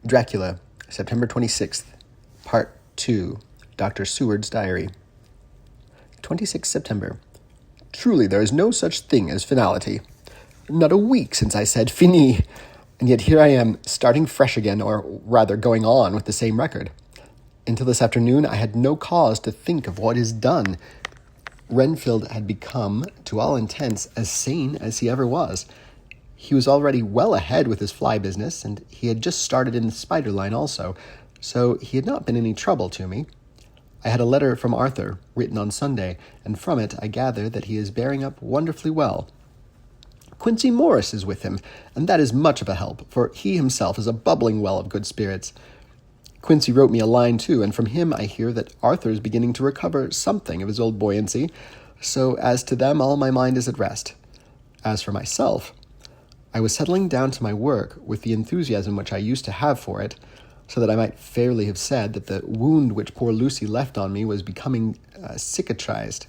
Dracula, September 26th, Part 2, Dr. Seward's Diary. 26th September. Truly there is no such thing as finality. Not a week since I said fini, and yet here I am, starting fresh again, or rather going on with the same record. Until this afternoon I had no cause to think of what is done. Renfield had become, to all intents, as sane as he ever was. He was already well ahead with his fly business, and he had just started in the spider line also, so he had not been any trouble to me. I had a letter from Arthur, written on Sunday, and from it I gather that he is bearing up wonderfully well. Quincy Morris is with him, and that is much of a help, for he himself is a bubbling well of good spirits. Quincy wrote me a line too, and from him I hear that Arthur is beginning to recover something of his old buoyancy, so as to them all my mind is at rest. As for myself, I was settling down to my work with the enthusiasm which I used to have for it, so that I might fairly have said that the wound which poor Lucy left on me was becoming cicatrized.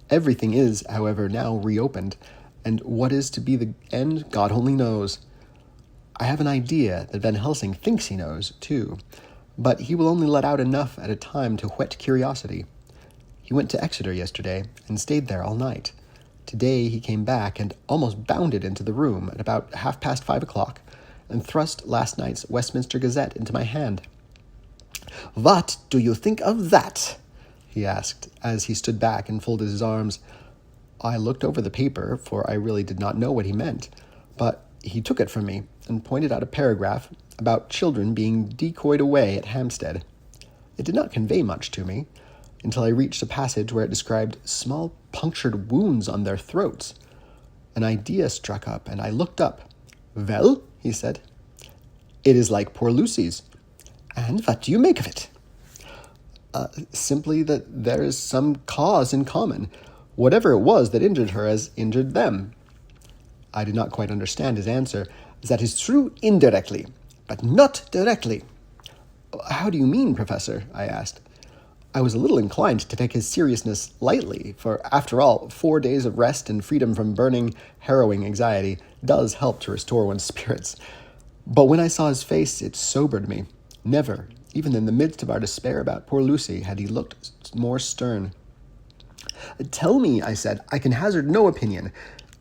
Everything is, however, now reopened, and what is to be the end, God only knows. I have an idea that Van Helsing thinks he knows, too, but he will only let out enough at a time to whet curiosity. He went to Exeter yesterday, and stayed there all night. Today he came back and almost bounded into the room at about 5:30, and thrust last night's Westminster Gazette into my hand. "What do you think of that?" he asked, as he stood back and folded his arms. I looked over the paper, for I really did not know what he meant, but he took it from me and pointed out a paragraph about children being decoyed away at Hampstead. It did not convey much to me, until I reached a passage where it described small punctured wounds on their throats. An idea struck up, and I looked up. "Well," he said. "It is like poor Lucy's." "And what do you make of it?" Simply that there is some cause in common. Whatever it was that injured her has injured them." I did not quite understand his answer. "That is true indirectly, but not directly." "How do you mean, Professor?" I asked. I was a little inclined to take his seriousness lightly, for, after all, 4 days of rest and freedom from burning, harrowing anxiety does help to restore one's spirits. But when I saw his face, it sobered me. Never, even in the midst of our despair about poor Lucy, had he looked more stern. "Tell me," I said. "I can hazard no opinion.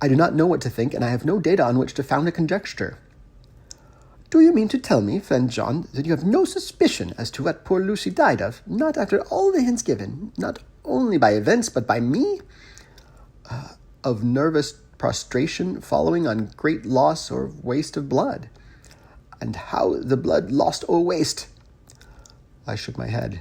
I do not know what to think, and I have no data on which to found a conjecture." "Do you mean to tell me, friend John, that you have no suspicion as to what poor Lucy died of, not after all the hints given, not only by events, but by me?" Of nervous prostration following on great loss or waste of blood." "And how the blood lost or waste?" I shook my head.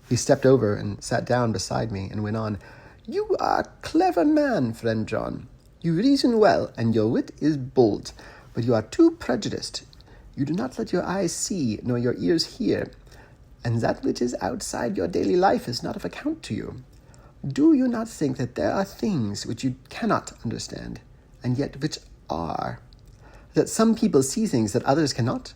He stepped over and sat down beside me and went on. "You are a clever man, friend John. You reason well, and your wit is bold. But you are too prejudiced. You do not let your eyes see, nor your ears hear, and that which is outside your daily life is not of account to you. Do you not think that there are things which you cannot understand, and yet which are? That some people see things that others cannot?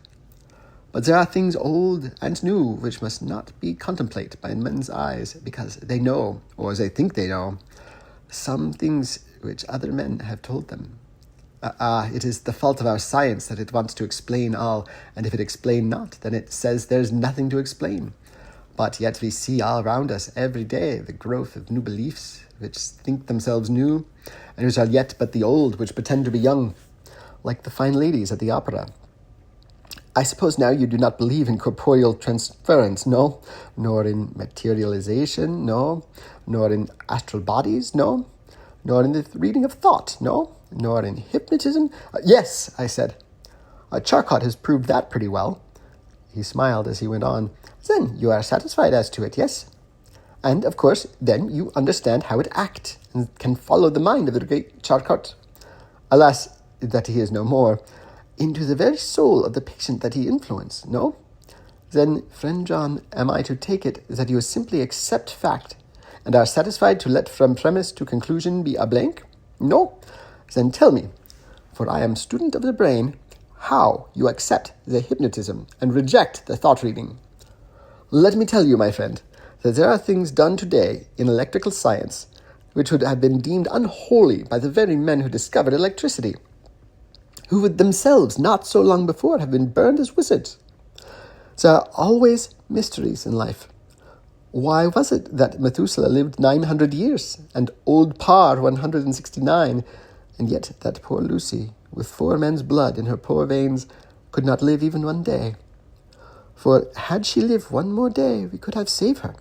But there are things old and new which must not be contemplated by men's eyes, because they know, or as they think they know, some things which other men have told them. It is the fault of our science that it wants to explain all, and if it explain not, then it says there's nothing to explain. But yet we see all around us every day the growth of new beliefs, which think themselves new, and which are yet but the old, which pretend to be young, like the fine ladies at the opera. I suppose now you do not believe in corporeal transference, no? Nor in materialization, no? Nor in astral bodies, no? Nor in the reading of thought, no? Nor in hypnotism? Yes, I said. Charcot has proved that pretty well. He smiled as he went on. Then you are satisfied as to it, yes? And, of course, then you understand how it acts, and can follow the mind of the great Charcot. Alas, that he is no more. Into the very soul of the patient that he influenced, no? Then, friend John, am I to take it that you simply accept fact, and are satisfied to let from premise to conclusion be a blank? No? Then tell me, for I am student of the brain, how you accept the hypnotism and reject the thought-reading. Let me tell you, my friend, that there are things done today in electrical science which would have been deemed unholy by the very men who discovered electricity. who would themselves not so long before have been burned as wizards. There are always mysteries in life. Why was it that Methuselah lived 900 years, and old Parr 169, and yet that poor Lucy, with 4 men's blood in her poor veins, could not live even one day? For had she lived one more day, we could have saved her.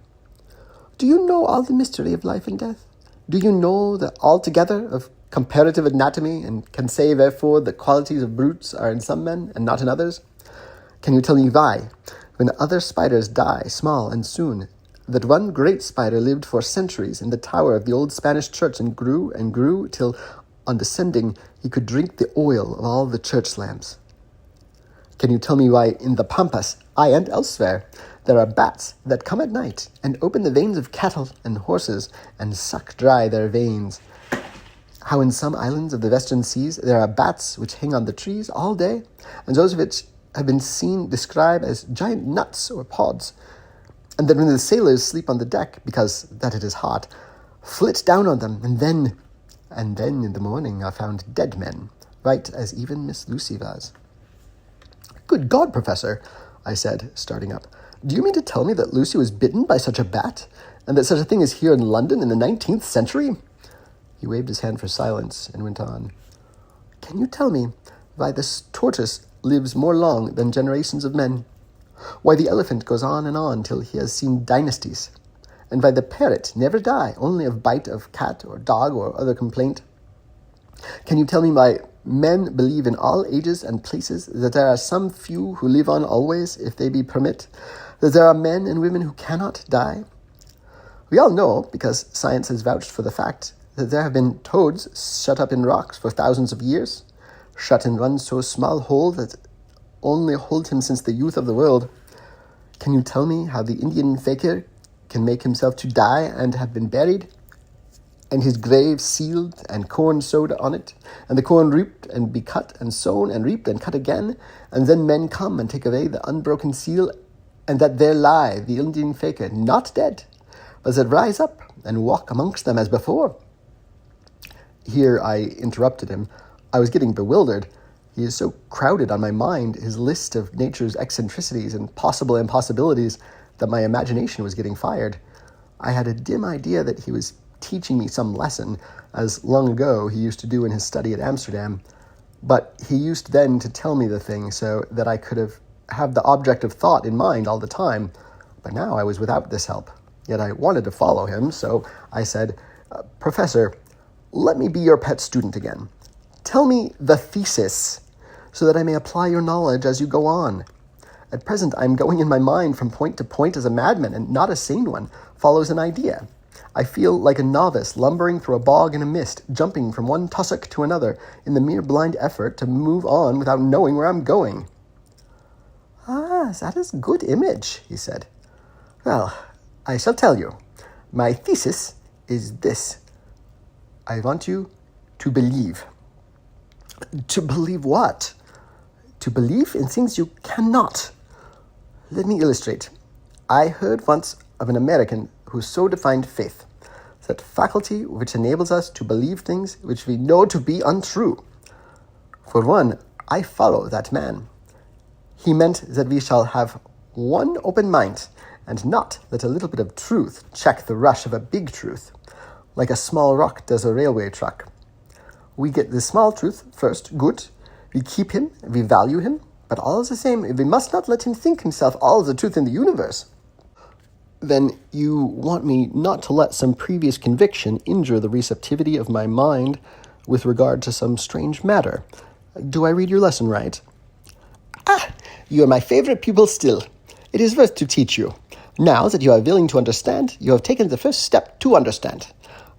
Do you know all the mystery of life and death? Do you know the altogether of comparative anatomy, and can say, therefore, the qualities of brutes are in some men and not in others? Can you tell me why, when other spiders die small and soon, that one great spider lived for centuries in the tower of the old Spanish church and grew till, on descending, he could drink the oil of all the church lamps? Can you tell me why in the Pampas, and elsewhere, there are bats that come at night and open the veins of cattle and horses and suck dry their veins? How in some islands of the western seas there are bats which hang on the trees all day, and those which have been seen described as giant nuts or pods, and that when the sailors sleep on the deck, because that it is hot, flit down on them, and then in the morning are found dead men, right as even Miss Lucy was. Good God, Professor, I said, starting up. Do you mean to tell me that Lucy was bitten by such a bat, and that such a thing is here in London in the 19th century? He waved his hand for silence and went on. Can you tell me why this tortoise lives more long than generations of men? Why the elephant goes on till he has seen dynasties? And why the parrot never die, only of bite of cat or dog or other complaint? Can you tell me why men believe in all ages and places that there are some few who live on always, if they be permit, that there are men and women who cannot die? We all know, because science has vouched for the fact, that there have been toads shut up in rocks for thousands of years, shut in one so small hole that only hold him since the youth of the world. Can you tell me how the Indian fakir can make himself to die and have been buried, and his grave sealed and corn sowed on it, and the corn reaped and be cut and sown and reaped and cut again, and then men come and take away the unbroken seal, and that there lie the Indian fakir, not dead, but that rise up and walk amongst them as before? Here I interrupted him. I was getting bewildered. He is so crowded on my mind, his list of nature's eccentricities and possible impossibilities, that my imagination was getting fired. I had a dim idea that he was teaching me some lesson, as long ago he used to do in his study at Amsterdam. But he used then to tell me the thing so that I could have the object of thought in mind all the time. But now I was without this help. Yet I wanted to follow him, so I said, Professor, let me be your pet student again. Tell me the thesis, so that I may apply your knowledge as you go on. At present, I am going in my mind from point to point as a madman, and not a sane one follows an idea. I feel like a novice lumbering through a bog in a mist, jumping from one tussock to another in the mere blind effort to move on without knowing where I'm going. Ah, that is good image, he said. Well, I shall tell you. My thesis is this. I want you to believe. To believe what? To believe in things you cannot. Let me illustrate. I heard once of an American who so defined faith, that faculty which enables us to believe things which we know to be untrue. For one, I follow that man. He meant that we shall have one open mind, and not let a little bit of truth check the rush of a big truth, like a small rock does a railway truck. We get the small truth first, good. We keep him, we value him, but all the same, we must not let him think himself all the truth in the universe. Then you want me not to let some previous conviction injure the receptivity of my mind with regard to some strange matter. Do I read your lesson right? Ah, you are my favorite pupil still. It is worth to teach you. Now that you are willing to understand, you have taken the first step to understand.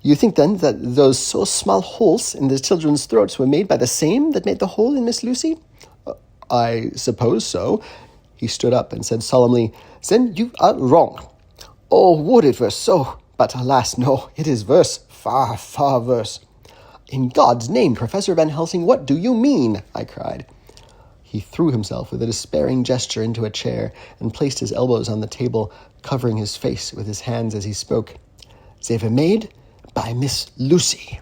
You think then that those so small holes in the children's throats were made by the same that made the hole in Miss Lucy? I suppose so. He stood up and said solemnly, Then you are wrong. Oh, would it were so! But alas, no, it is worse, far, far worse. In God's name, Professor Van Helsing, what do you mean? I cried. He threw himself with a despairing gesture into a chair and placed his elbows on the table, covering his face with his hands as he spoke. They were made by Miss Lucy.